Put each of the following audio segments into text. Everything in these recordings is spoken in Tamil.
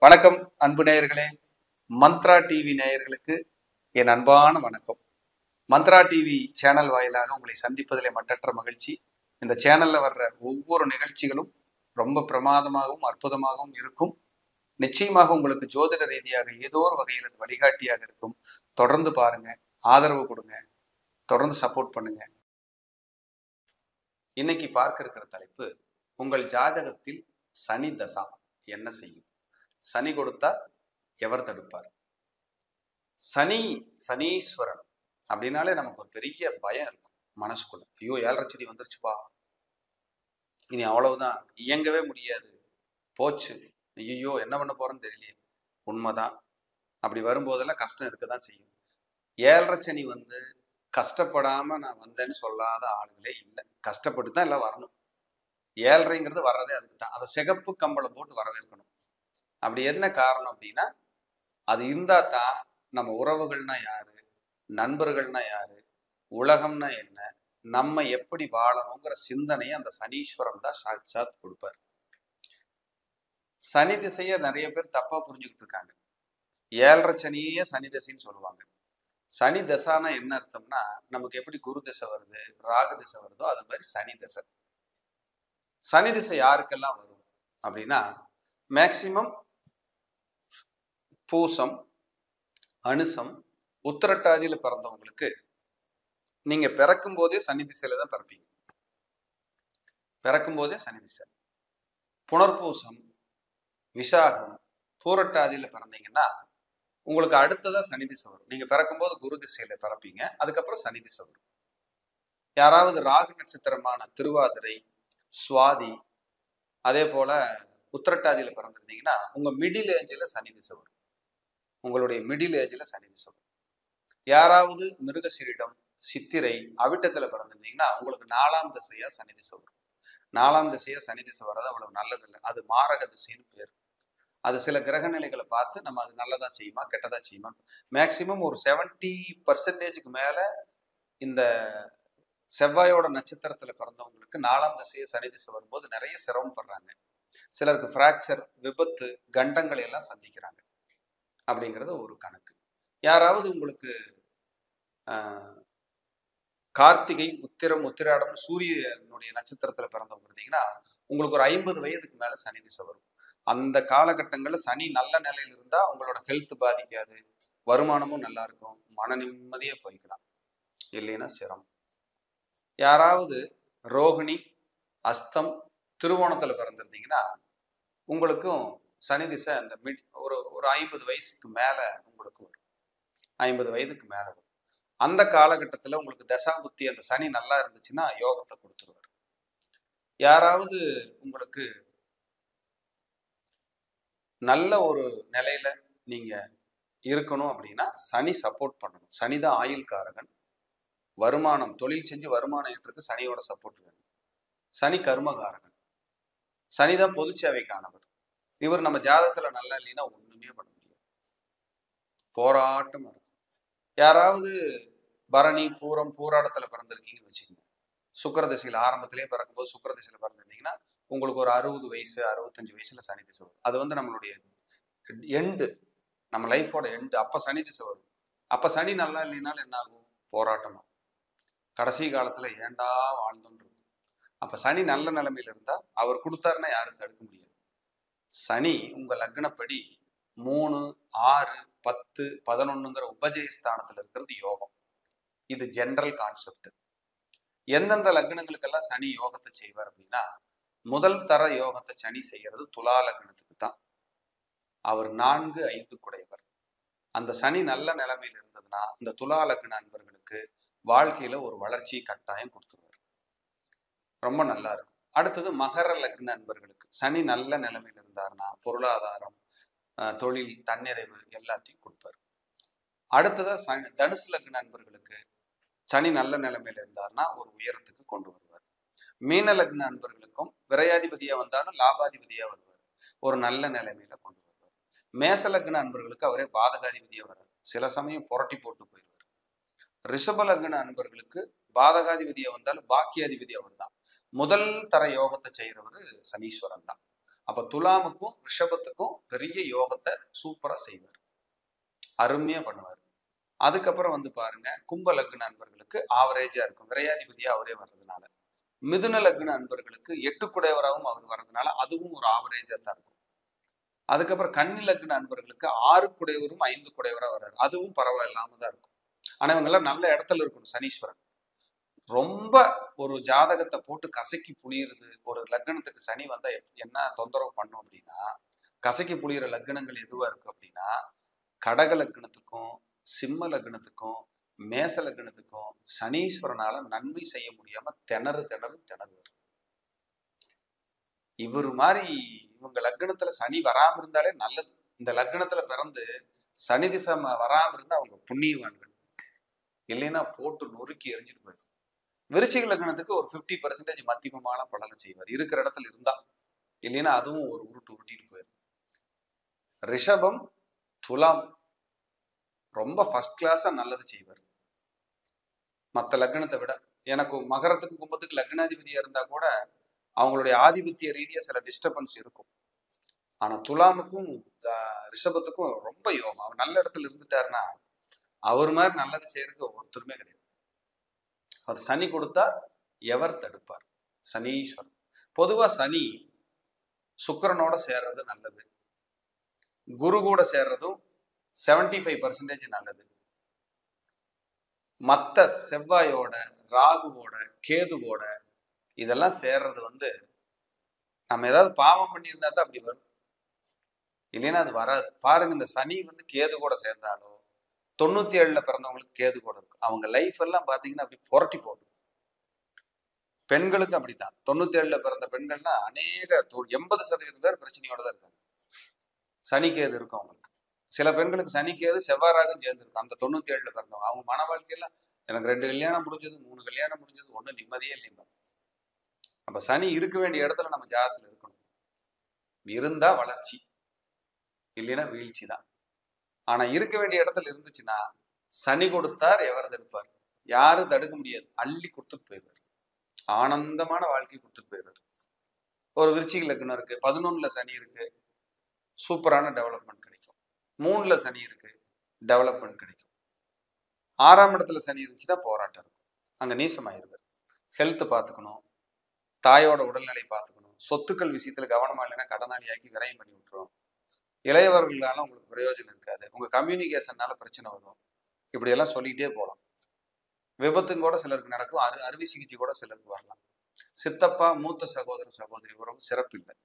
வணக்கம் அன்பு நேயர்களே. மந்த்ரா டிவி நேயர்களுக்கு என் அன்பான வணக்கம். மந்த்ரா டிவி சேனல் வாயிலாக உங்களை சந்திப்பதிலே மட்டற்ற மகிழ்ச்சி. இந்த சேனல்ல வர்ற ஒவ்வொரு நிகழ்ச்சிகளும் ரொம்ப பிரமாதமாகவும் அற்புதமாகவும் இருக்கும். நிச்சயமாக உங்களுக்கு ஜோதிட ரீதியாக ஏதோ ஒரு வகையில் அது வழிகாட்டியாக இருக்கும். தொடர்ந்து பாருங்க, ஆதரவு கொடுங்க, தொடர்ந்து சப்போர்ட் பண்ணுங்க. இன்னைக்கு பார்க்க இருக்கிற தலைப்பு, உங்கள் ஜாதகத்தில் சனி தசா என்ன செய்யும்? சனி கொடுத்தா எவர் தடுப்பார்? சனீஸ்வரன் அப்படின்னாலே நமக்கு ஒரு பெரிய பயம் இருக்கும் மனசுக்குள்ள. ஐயோ, 7.5 வந்துருச்சுப்பா, இனி அவ்வளவுதான், இயங்கவே முடியாது, போச்சு, ஐயோ என்ன பண்ண போறோன்னு தெரியலையே. உண்மைதான், அப்படி வரும்போதெல்லாம் கஷ்டம் இருக்கதான் செய்யும். 7.5 வந்து கஷ்டப்படாம நான் வந்தேன்னு சொல்லாத ஆளுங்களே இல்லை. கஷ்டப்பட்டு தான் எல்லாம் வரணும். 7.5ங்கிறது வர்றதே அதுக்கு தான். அதை சிகப்பு கம்பளம் போட்டு வரவேற்கணும். அப்படி என்ன காரணம் அப்படின்னா, அது இருந்தா தான் நம்ம உறவுகள்னா யாரு, நண்பர்கள்னா யாரு, உலகம்னா என்ன, நம்ம எப்படி வாழணுங்கிற சிந்தனையை அந்த சனீஸ்வரன் தான் சாட்சாத் கொடுப்பார். சனி திசைய நிறைய பேர் தப்பா புரிஞ்சுக்கிட்டு இருக்காங்க. 7.5 சனியே சனி திசைன்னு சொல்லுவாங்க. சனி தசானா என்ன அர்த்தம்னா, நமக்கு எப்படி குரு திசை வருது, ராகு திசை வருதோ அது மாதிரி சனி திசை. சனி திசை யாருக்கெல்லாம் வரும் அப்படின்னா, மேக்சிமம் பூசம், அனுசம், உத்திரட்டாதியில பிறந்தவங்களுக்கு நீங்க பிறக்கும் போதே சனி திசையில தான் பிறப்பீங்க. பிறக்கும் போதே சனி திசை. புனர்பூசம், விசாகம், பூரட்டாதியில பிறந்தீங்கன்னா உங்களுக்கு அடுத்ததா சனி திசை வரும். நீங்க பிறக்கும்போது குரு திசையில பிறப்பீங்க, அதுக்கப்புறம் சனி திசை வரும். யாராவது ராகு நட்சத்திரமான திருவாதிரை, சுவாதி, அதே போல உத்திரட்டாதியில பிறந்திருந்தீங்கன்னா உங்க மிடில் ஏஜ்ல சனி திசை வரும். உங்களுடைய மிடில் ஏஜ்ல சனி திசை வரும். யாராவது மிருகசீரிடம், சித்திரை, அவிட்டத்துல பிறந்திருந்தீங்கன்னா உங்களுக்கு 4ஆம் திசையா சனி திசை வரும். 4ஆம் திசையா சனி திசை வர்றது அவ்வளவு நல்லது இல்லை. அது மாரக திசைன்னு பேர். அது சில கிரக நிலைகளை பார்த்து நம்ம அது நல்லதா செய்யுமா கெட்டதா செய்யுமா. மேக்சிமம் ஒரு 70% மேல இந்த செவ்வாயோட நட்சத்திரத்துல பிறந்தவங்களுக்கு 4ஆம் திசையை சனி திசை வரும்போது நிறைய சிரமப்படுறாங்க. சிலருக்கு பிராக்சர், விபத்து, கண்டங்களை எல்லாம் சந்திக்கிறாங்க. அப்படிங்கிறது ஒரு கணக்கு. யாராவது உங்களுக்கு கார்த்திகை, உத்திரம், உத்திராடம், சூரியனுடைய நட்சத்திரத்துல பிறந்தவங்க இருந்தீங்கன்னா உங்களுக்கு ஒரு 50 வயதுக்கு மேல சனி திசை வரும். அந்த காலகட்டங்கள்ல சனி நல்ல நிலையில இருந்தா உங்களோட ஹெல்த் பாதிக்காது, வருமானமும் நல்லா இருக்கும், மன நிம்மதியா போய்க்கலாம். இல்லைன்னா சிரமம். யாராவது ரோகிணி, அஸ்தம், திருவோணத்துல பிறந்திருந்தீங்கன்னா உங்களுக்கும் சனி திசை அந்த ஒரு 50 வயசுக்கு மேல உங்களுக்கு வரும். 50 வயதுக்கு மேல வரும். அந்த காலகட்டத்துல உங்களுக்கு தசா புத்தி அந்த சனி நல்லா இருந்துச்சுன்னா யோகத்தை கொடுத்துருவார். யாராவது உங்களுக்கு நல்ல ஒரு நிலையில நீங்க இருக்கணும் அப்படின்னா சனி சப்போர்ட் பண்ணணும். சனிதான் ஆயுள் காரகன். வருமானம், தொழில் செஞ்சு வருமானம் ஏற்றுக்கு சனியோட சப்போர்ட் வேணும். சனி கர்மகாரகன். சனிதான் பொது சேவைக்கானவர். இவர் நம்ம ஜாதகத்துல நல்லா இல்லைன்னா ஒண்ணுமே பண்ண முடியாது. போராட்டம் இருக்கும். யாராவது பரணி, பூரம், பூராடத்துல பிறந்திருக்கீங்கன்னு வச்சுக்கோங்க. சுக்கிர திசையில ஆரம்பத்திலேயே பிறக்கும்போது சுக்கிர திசையில பிறந்திருந்தீங்கன்னா உங்களுக்கு ஒரு 60 வயசு 65 வயசுல சனி திசை வரும். அது வந்து நம்மளுடைய எண்டு, நம்ம லைஃபோட எண்டு. அப்ப சனி திசை வரும். அப்ப சனி நல்லா இல்லைனாலும் என்ன ஆகும்? போராட்டமா கடைசி காலத்துல ஏண்டா வாழ்ந்தோன்னு இருக்கும். அப்ப சனி நல்ல நிலைமையில இருந்தா அவர் கொடுத்தாருன்னா யாரும் தடுக்க முடியாது. சனி உங்க லக்னப்படி 3, 6, 10, 11ங்கிற உபஜயஸ்தானத்துல இருக்கிறது யோகம். இது ஜெனரல் கான்செப்ட். எந்தெந்த லக்னங்களுக்கெல்லாம் சனி யோகத்தை செய்வார் அப்படின்னா, முதல் தர யோகத்தை சனி செய்யறது துலா லக்னத்துக்கு தான். அவர் 4, 5 குடையவர். அந்த சனி நல்ல நிலைமையில் இருந்ததுன்னா இந்த துலா லக்ன அன்பர்களுக்கு வாழ்க்கையில ஒரு வளர்ச்சி கட்டாயம் கொடுத்துருவார். ரொம்ப நல்லா இருக்கும். அடுத்தது மகர லக்ன அன்பர்களுக்கு சனி நல்ல நிலைமையில் இருந்தாருன்னா பொருளாதாரம், தொழில், தன்னிறைவு எல்லாத்தையும் கொடுப்பார். அடுத்ததா தனுசு லக்ன அன்பர்களுக்கு சனி நல்ல நிலைமையில இருந்தாருன்னா ஒரு உயரத்துக்கு கொண்டு வருவார். மீன லக்ன அன்பர்களுக்கும் விரையாதிபதியா வந்தாலும் லாபாதிபதியா வருவார். ஒரு நல்ல நிலைமையில கொண்டு வருவார். மேச லக்ன அன்பர்களுக்கு அவரே பாதகாதிபதியா வர்றாரு. சில சமயம் புரட்டி போட்டு போயிடுவார். ரிஷப லக்ன அன்பர்களுக்கு பாதகாதிபதியா வந்தாலும் பாக்கியாதிபதி அவர் தான். முதல் தர யோகத்தை செய்யறவர் சனீஸ்வரன் தான். அப்ப துலாமுக்கும் ரிஷபத்துக்கும் பெரிய யோகத்தை சூப்பரா செய்வார், அருமையா பண்ணுவார். அதுக்கப்புறம் வந்து பாருங்க, கும்ப லக்ன அன்பர்களுக்கு ஆவரேஜா இருக்கும், விரையாதிபதியா அவரே வர்றதுனால. மிதுன லக்ன அன்பர்களுக்கு 8 குடையவராகவும் அவர் வர்றதுனால அதுவும் ஒரு ஆவரேஜா தான் இருக்கும். அதுக்கப்புறம் கன்னி லக்ன அன்பர்களுக்கு 6 குடையவரும் 5 குடையவரா வர்றாரு, அதுவும் பரவாயில்லாம தான் இருக்கும். ஆனா இவங்க எல்லாம் நல்ல இடத்துல இருக்கணும். சனீஸ்வரன் ரொம்ப ஒரு ஜாதகத்தை போட்டு கசக்கி புளியுறது, ஒரு லக்னத்துக்கு சனி வந்தா என்ன தொந்தரவு பண்ணும் அப்படின்னா, கசக்கி புளியுற லக்னங்கள் எதுவா இருக்கு அப்படின்னா, கடக லக்னத்துக்கும் சிம்ம லக்னத்துக்கும் மேச லக்னத்துக்கும் சனீஸ்வரனால நன்மை செய்ய முடியாம திணறுவார். இவர் மாதிரி இவங்க லக்னத்துல சனி வராம இருந்தாலே நல்லது. இந்த லக்னத்துல பிறந்து சனி திசை வராம இருந்தா அவங்க புண்ணியவான்கள், இல்லைன்னா போட்டு நொறுக்கி எரிஞ்சிட்டு போயிடும். விருச்சிக லக்னத்துக்கு ஒரு 50% மத்தியமமான பலனை செய்வார் இருக்கிற இடத்துல இருந்தா, இல்லைன்னா அதுவும் ஒரு உருட்டிட்டு போயிடும். ரிஷபம் துலாம் ரொம்ப ஃபர்ஸ்ட் கிளாஸா நல்லது செய்வார் மற்ற லக்னத்தை விட. எனக்கு மகரத்துக்கு கும்பத்துக்கு லக்னாதிபதியா இருந்தா கூட அவங்களுடைய ஆதிபத்திய ரீதியா சில டிஸ்டர்பன்ஸ் இருக்கும். ஆனா துலாமுக்கும் ரிஷபத்துக்கும் ரொம்ப யோகம். அவர் நல்ல இடத்துல இருந்துட்டாருன்னா அவர் மாதிரி நல்லது செய்யறதுக்கு ஒருத்தருமே கிடையாது. அது சனி கொடுத்தார், எவர் தடுப்பார்? சனீஸ்வரன். பொதுவா சனி சுக்கிரனோட சேர்றது நல்லது, குரு கூட சேர்றதும் 75% நல்லது. மத்த செவ்வாயோட, ராகுவோட, கேதுவோட இதெல்லாம் சேர்றது வந்து நம்ம ஏதாவது பாவம் பண்ணியிருந்தா தான் அப்படி வரும், இல்லைன்னா அது வராது. பாருங்க, இந்த சனி வந்து கேது கூட சேர்ந்தாலும் 97ல பிறந்தவங்களுக்கு கேது கூட இருக்கும், அவங்க லைஃப் எல்லாம் பாத்தீங்கன்னா அப்படி புரட்டி போடும். பெண்களுக்கு அப்படித்தான். 97ல பிறந்த பெண்கள்னா அநேக 80% பேர் பிரச்சனையோட தான் இருக்காங்க. சனி கேது இருக்கும் அவங்களுக்கு. சில பெண்களுக்கு சனி கேது செவ்வாறாக சேர்ந்து இருக்கும். அந்த 97ல பிறந்தவங்க அவங்க மன வாழ்க்கையெல்லாம் எனக்கு 2 கல்யாணம் முடிஞ்சது, 3 கல்யாணம் முடிஞ்சது, ஒன்றும் நிம்மதியே இல்லைங்க. அப்ப சனி இருக்க வேண்டிய இடத்துல நம்ம ஜாதத்துல இருக்கணும். இருந்தா வளர்ச்சி, இல்லைன்னா வீழ்ச்சி தான். ஆனா இருக்க வேண்டிய இடத்துல இருந்துச்சுன்னா சனி கொடுத்தார், எவர் தடுப்பார்? யாரும் தடுக்க முடியாது. அள்ளி கொடுத்துட்டு போயிடுவார், ஆனந்தமான வாழ்க்கை கொடுத்துட்டு போயிடுவார். ஒரு விருச்சிக லக்னம் இருக்கு, 11ல சனி இருக்கு, சூப்பரான டெவலப்மெண்ட் கிடைக்கும். 3ல சனி இருக்கு, டெவலப்மெண்ட் கிடைக்கும். 6ஆம் இடத்துல சனி இருந்துச்சுன்னா போராட்டம் இருக்கும், அங்க நீசமாயிருவார். ஹெல்த் பார்த்துக்கணும், தாயோட உடல்நிலை பார்த்துக்கணும், சொத்துக்கள் விஷயத்துல கவனமா இல்லைன்னா கடனாளியாக்கி விரயம் பண்ணி விட்டுரும். இளையவர்களால உங்களுக்கு பிரயோஜனம் இருக்காது, உங்க கம்யூனிகேஷன்னால பிரச்சனை வரும். இப்படி எல்லாம் சொல்லிக்கிட்டே போகலாம். விபத்தும் கூட சிலருக்கு நடக்கும், அறுவை சிகிச்சை கூட சிலருக்கு வரலாம். சித்தப்பா மூத்த சகோதர சகோதரி உறவு சிறப்பு இல்லை.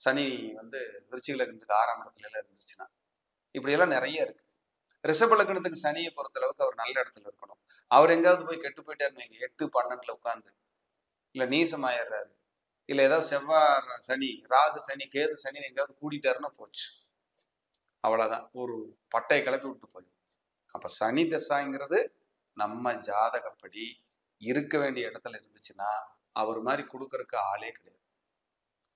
சனி வந்து விருச்சிக லக்னத்துக்கு 6ஆம் இடத்துல எல்லாம் இருந்துச்சுன்னா இப்படி எல்லாம் நிறைய இருக்கு. ரிஷப லக்னத்துக்கு சனியை பொறுத்த அளவுக்கு அவர் நல்ல இடத்துல இருக்கணும். அவர் எங்காவது போய் கெட்டு போயிட்டாருன்னு வைங்க, 8, 12ல உட்காந்து இல்ல நீசமாயிடுறாரு, இல்ல ஏதாவது செவ்வாய் சனி, ராகு சனி, கேது சனி எங்காவது கூடிட்டாருன்னா போச்சு, அவ்வளவுதான், ஒரு பட்டையை கிளப்பி விட்டு போயிடும். அப்ப சனி தசாங்கிறது நம்ம ஜாதகப்படி இருக்க வேண்டிய இடத்துல இருந்துச்சுன்னா அவர் மாதிரி கொடுக்கறதுக்கு ஆளே கிடையாது.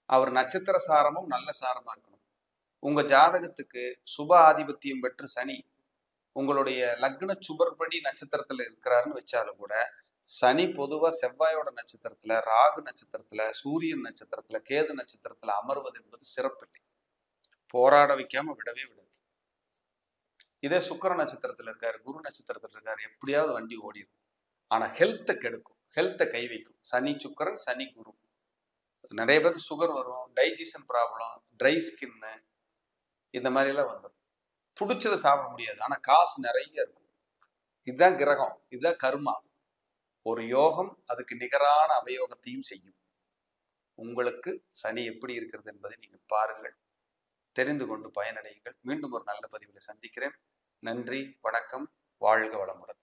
அவர் நட்சத்திர சாரமும் நல்ல சாரமா இருக்கணும். உங்க ஜாதகத்துக்கு சுப ஆதிபத்தியம் பெற்று சனி உங்களுடைய லக்ன சுபர்படி நட்சத்திரத்துல இருக்கிறாருன்னு வச்சாலும் கூட, சனி பொதுவா செவ்வாயோட நட்சத்திரத்துல, ராகு நட்சத்திரத்துல, சூரியன் நட்சத்திரத்துல, கேது நட்சத்திரத்துல அமர்வது என்பது சிறப்பில்லை, போராட வைக்காம விடவே விடாது. இதே சுக்கிர நட்சத்திரத்துல இருக்காரு, குரு நட்சத்திரத்துல இருக்காரு, எப்படியாவது வண்டி ஓடிடும். ஆனா ஹெல்த்தை கெடுக்கும், ஹெல்த்தை கை வைக்கும். சனி சுக்கிரன், சனி குரு. நிறைய பேருக்கு சுகர் வரும், டைஜஷன் ப்ராப்ளம், ட்ரை ஸ்கின்னு, இந்த மாதிரி எல்லாம் வந்துடும். பிடிச்சதை சாப்பிட முடியாது, ஆனா காசு நிறைய இருக்கும். இதுதான் கிரகம், இதுதான் கர்மா. ஒரு யோகம் அதுக்கு நிகரான அவயோகத்தையும் செய்யும். உங்களுக்கு சனி எப்படி இருக்கிறது என்பதை நீங்கள் பாருங்கள், தெரிந்து கொண்டு பயனடையுங்கள். மீண்டும் ஒரு நல்ல பதிவில் சந்திக்கிறேன். நன்றி, வணக்கம், வாழ்க வளமுடன்.